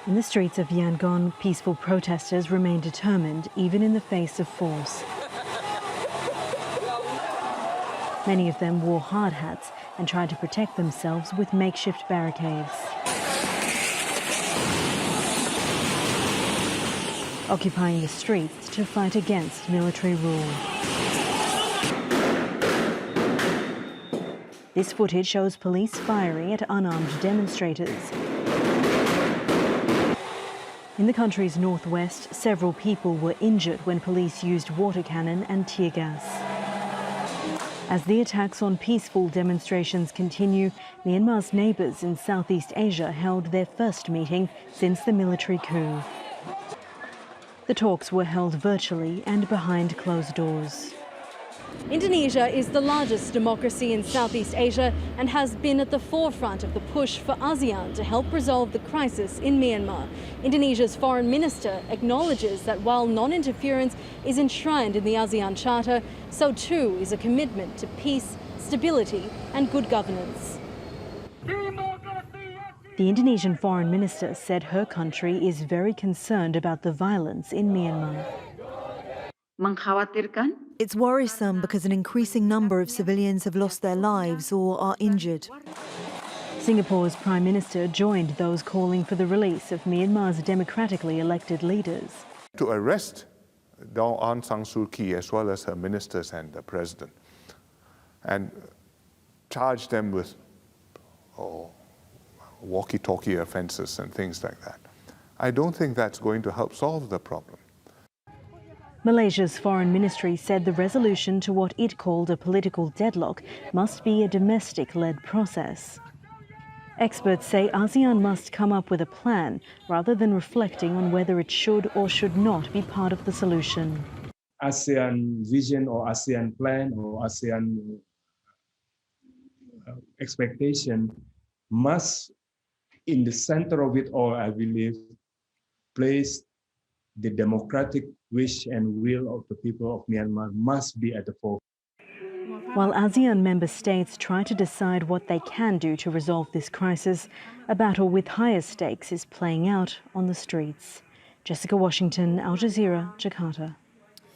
In the streets of Yangon, peaceful protesters remain determined even in the face of force. Many of them wore hard hats and tried to protect themselves with makeshift barricades. Occupying the streets to fight against military rule. This footage shows police firing at unarmed demonstrators. In the country's northwest, several people were injured when police used water cannon and tear gas. As the attacks on peaceful demonstrations continue, Myanmar's neighbours in Southeast Asia held their first meeting since the military coup. The talks were held virtually and behind closed doors. Indonesia is the largest democracy in Southeast Asia and has been at the forefront of the push for ASEAN to help resolve the crisis in Myanmar. Indonesia's foreign minister acknowledges that while non-interference is enshrined in the ASEAN Charter, so too is a commitment to peace, stability and good governance. The Indonesian foreign minister said her country is very concerned about the violence in Myanmar. It's worrisome because an increasing number of civilians have lost their lives or are injured. Singapore's Prime Minister joined those calling for the release of Myanmar's democratically elected leaders. To arrest Daw Aung San Suu Kyi as well as her ministers and the president and charge them with walkie-talkie offences and things like that, I don't think that's going to help solve the problem. Malaysia's foreign ministry said the resolution to what it called a political deadlock must be a domestic-led process. Experts say ASEAN must come up with a plan rather than reflecting on whether it should or should not be part of the solution. ASEAN vision or ASEAN plan or ASEAN expectation must, in the center of it all, I believe, place the democratic wish and will of the people of Myanmar must be at the forefront. While ASEAN member states try to decide what they can do to resolve this crisis, a battle with higher stakes is playing out on the streets. Jessica Washington, Al Jazeera, Jakarta.